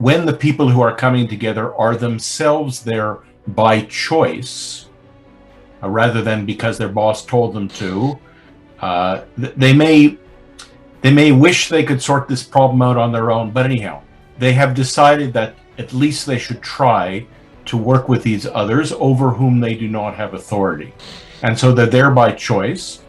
when the people who are coming together are themselves there by choice, rather than because their boss told them to, they may wish they could sort this problem out on their own, but anyhow, they have decided that at least they should try to work with these others over whom they do not have authority. And so they're there by choice.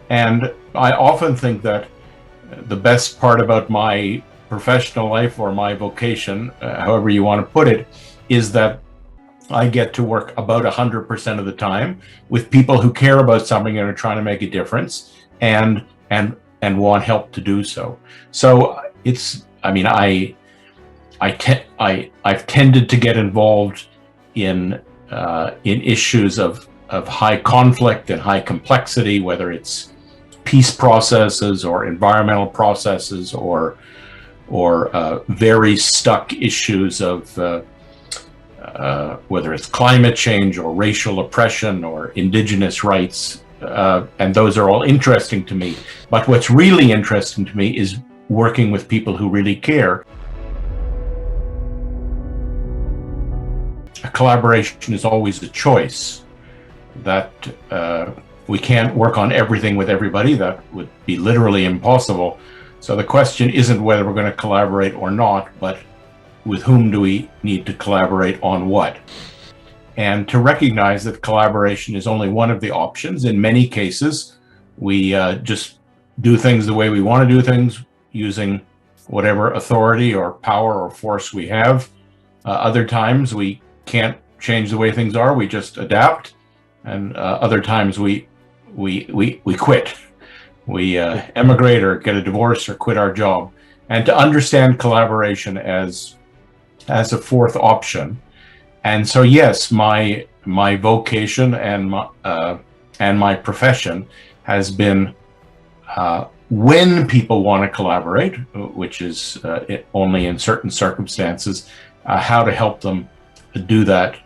And I often think that the best part about my professional life or my vocation, however you want to put it, is that I get to work about 100% of the time with people who care about something and are trying to make a difference and want help to do so. So I've tended to get involved in issues of high conflict and high complexity, whether it's peace processes or environmental processes or very stuck issues of whether it's climate change or racial oppression or indigenous rights, and those are all interesting to me. But what's really interesting to me is working with people who really care. A collaboration is always a choice. That we can't work on everything with everybody. That would be literally impossible. So the question isn't whether we're going to collaborate or not, but with whom do we need to collaborate on what? And to recognize that collaboration is only one of the options. In many cases, we just do things the way we want to do things, using whatever authority or power or force we have. Other times we can't change the way things are, we just adapt. And other times we quit. We emigrate or get a divorce or quit our job. And to understand collaboration as a fourth option. And so yes, my vocation and my profession has been when people want to collaborate, which is only in certain circumstances, how to help them do that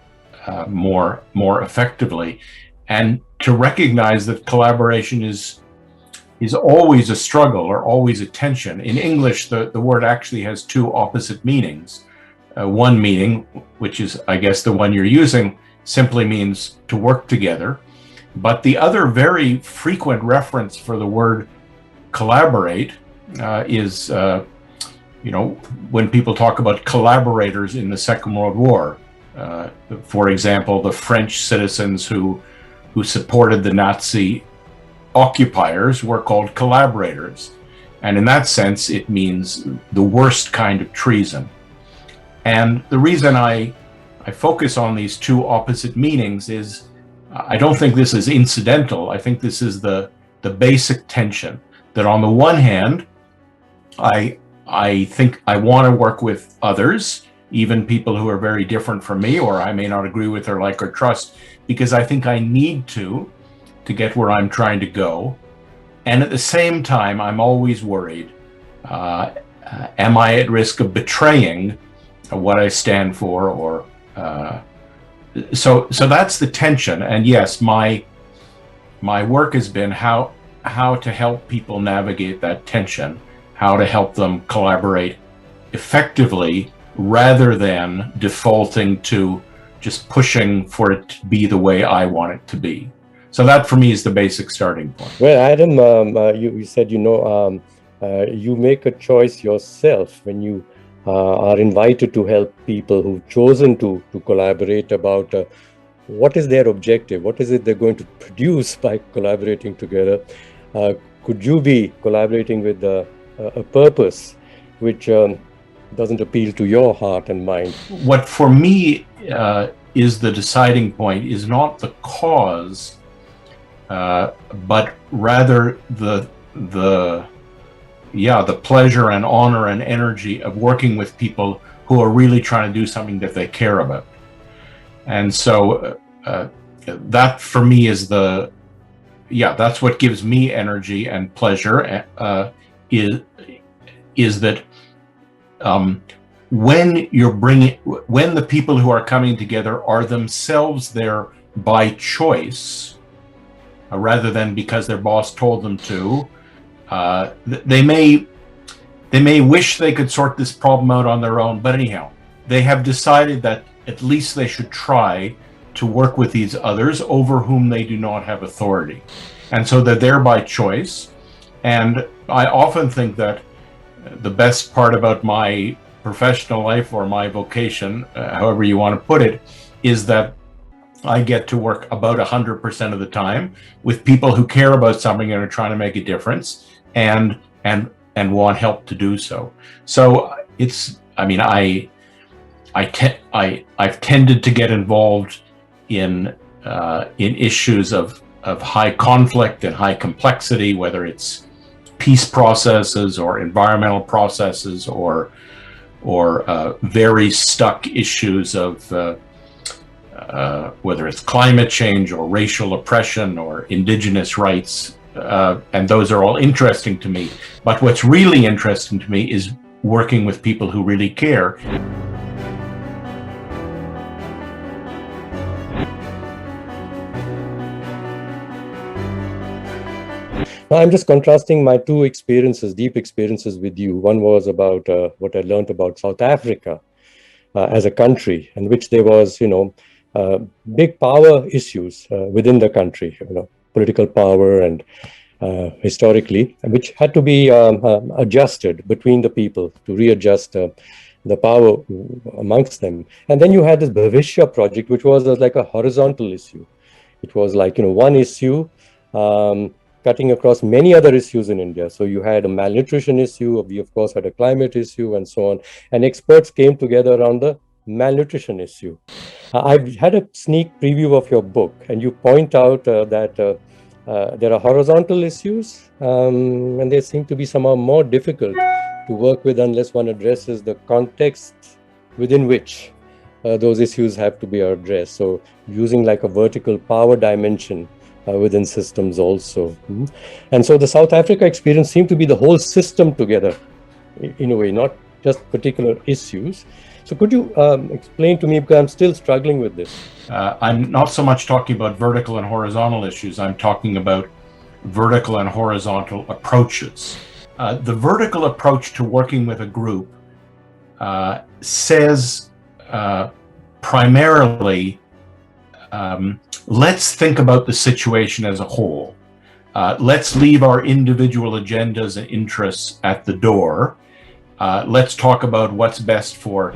more effectively, and to recognize that collaboration is always a struggle or always a tension. In English, the word actually has two opposite meanings. One meaning, which is, I guess, the one you're using, simply means to work together. But the other very frequent reference for the word collaborate is, when people talk about collaborators in the Second World War. For example, the French citizens who supported the Nazi occupiers were called collaborators. And in that sense, it means the worst kind of treason. And the reason I focus on these two opposite meanings is I don't think this is incidental. I think this is the basic tension, that on the one hand, I think I want to work with others, even people who are very different from me, or I may not agree with or like or trust, because I think I need to get where I'm trying to go. And at the same time, I'm always worried, am I at risk of betraying what I stand for? Or so that's the tension. And yes, my work has been how to help people navigate that tension, how to help them collaborate effectively, rather than defaulting to just pushing for it to be the way I want it to be. So that for me is the basic starting point. Well, Adam, you said, you make a choice yourself when you are invited to help people who've chosen to collaborate about what is their objective, what is it they're going to produce by collaborating together. Could you be collaborating with a purpose which doesn't appeal to your heart and mind? What for me is the deciding point is not the cause, but rather the pleasure and honor and energy of working with people who are really trying to do something that they care about. And so that for me is that's what gives me energy and pleasure, is that when the people who are coming together are themselves there by choice, rather than because their boss told them to, they may wish they could sort this problem out on their own, but anyhow, they have decided that at least they should try to work with these others over whom they do not have authority. And so they're there by choice. And I often think that the best part about my professional life or my vocation, however you want to put it, is that I get to work about 100% of the time with people who care about something and are trying to make a difference and want help to do so. So it's, I mean, I've tended to get involved in issues of high conflict and high complexity, whether it's peace processes or environmental processes or very stuck issues of whether it's climate change or racial oppression or indigenous rights, and those are all interesting to me. But what's really interesting to me is working with people who really care. I'm just contrasting my two experiences, deep experiences with you. One was about what I learned about South Africa as a country, in which there was, big power issues within the country, political power and historically, which had to be adjusted between the people to readjust the power amongst them. And then you had this Bhavishya project, which was like a horizontal issue. It was like, one issue cutting across many other issues in India. So you had a malnutrition issue, we of course had a climate issue and so on. And experts came together around the malnutrition issue. I've had a sneak preview of your book, and you point out that there are horizontal issues, and they seem to be somehow more difficult to work with unless one addresses the context within which those issues have to be addressed. So using like a vertical power dimension within systems also. And so the South Africa experience seemed to be the whole system together in a way, not just particular issues. So could you explain to me, because I'm still struggling with this. I'm not so much talking about vertical and horizontal issues. I'm talking about vertical and horizontal approaches. The vertical approach to working with a group says primarily, let's think about the situation as a whole. Let's leave our individual agendas and interests at the door. Let's talk about what's best for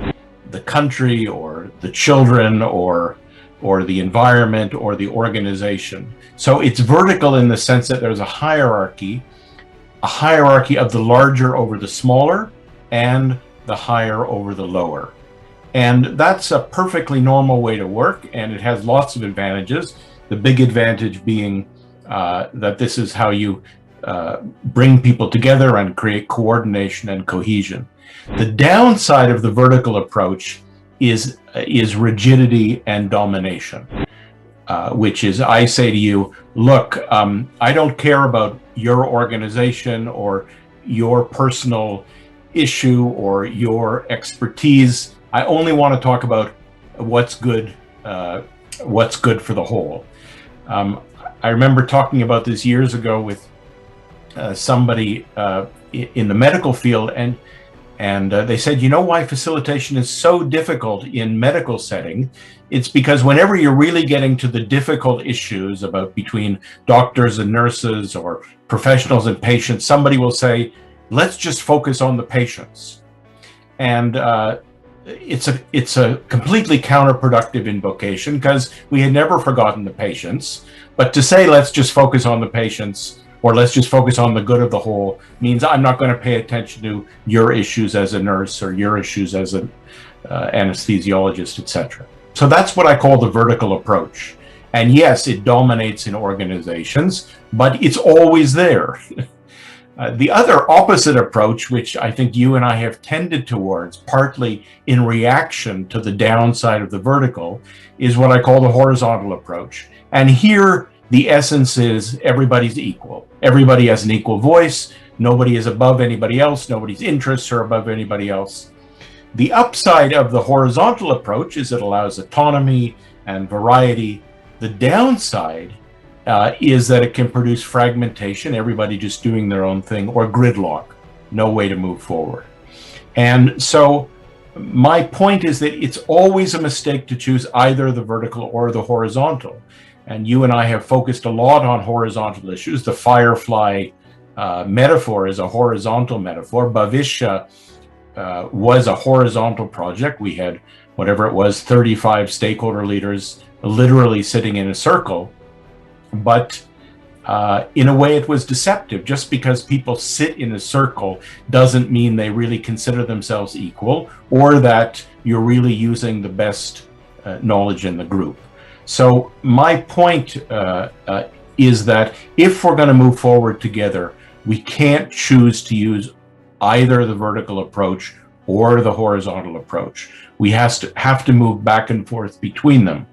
the country or the children or the environment or the organization. So it's vertical in the sense that there's a hierarchy of the larger over the smaller and the higher over the lower. And that's a perfectly normal way to work, and it has lots of advantages. The big advantage being that this is how you bring people together and create coordination and cohesion. The downside of the vertical approach is rigidity and domination, which is, I say to you, look, I don't care about your organization or your personal issue or your expertise. I only want to talk about what's good for the whole. I remember talking about this years ago with somebody in the medical field, and they said, you know why facilitation is so difficult in medical setting? It's because whenever you're really getting to the difficult issues about between doctors and nurses or professionals and patients, somebody will say, let's just focus on the patients. And it's a completely counterproductive invocation, because we had never forgotten the patients. But to say, let's just focus on the patients, or let's just focus on the good of the whole, means I'm not going to pay attention to your issues as a nurse or your issues as an anesthesiologist, etc. So that's what I call the vertical approach. And yes, it dominates in organizations, but it's always there. The other opposite approach, which I think you and I have tended towards, partly in reaction to the downside of the vertical, is what I call the horizontal approach. And here, the essence is everybody's equal. Everybody has an equal voice. Nobody is above anybody else. Nobody's interests are above anybody else. The upside of the horizontal approach is it allows autonomy and variety. The downside is that it can produce fragmentation, everybody just doing their own thing, or gridlock, no way to move forward. And so My point is that it's always a mistake to choose either the vertical or the horizontal. And you and I have focused a lot on horizontal issues. The firefly metaphor is a horizontal metaphor. Bhavisya was a horizontal project. We had, whatever it was, 35 stakeholder leaders literally sitting in a circle. But in a way, it was deceptive. Just because people sit in a circle doesn't mean they really consider themselves equal, or that you're really using the best knowledge in the group. So my point is that if we're going to move forward together, we can't choose to use either the vertical approach or the horizontal approach. We have to move back and forth between them.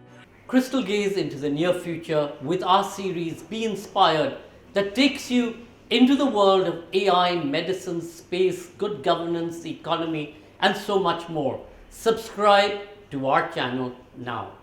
Crystal gaze into the near future with our series Be Inspired, that takes you into the world of AI, medicine, space, good governance, economy, and so much more. Subscribe to our channel now.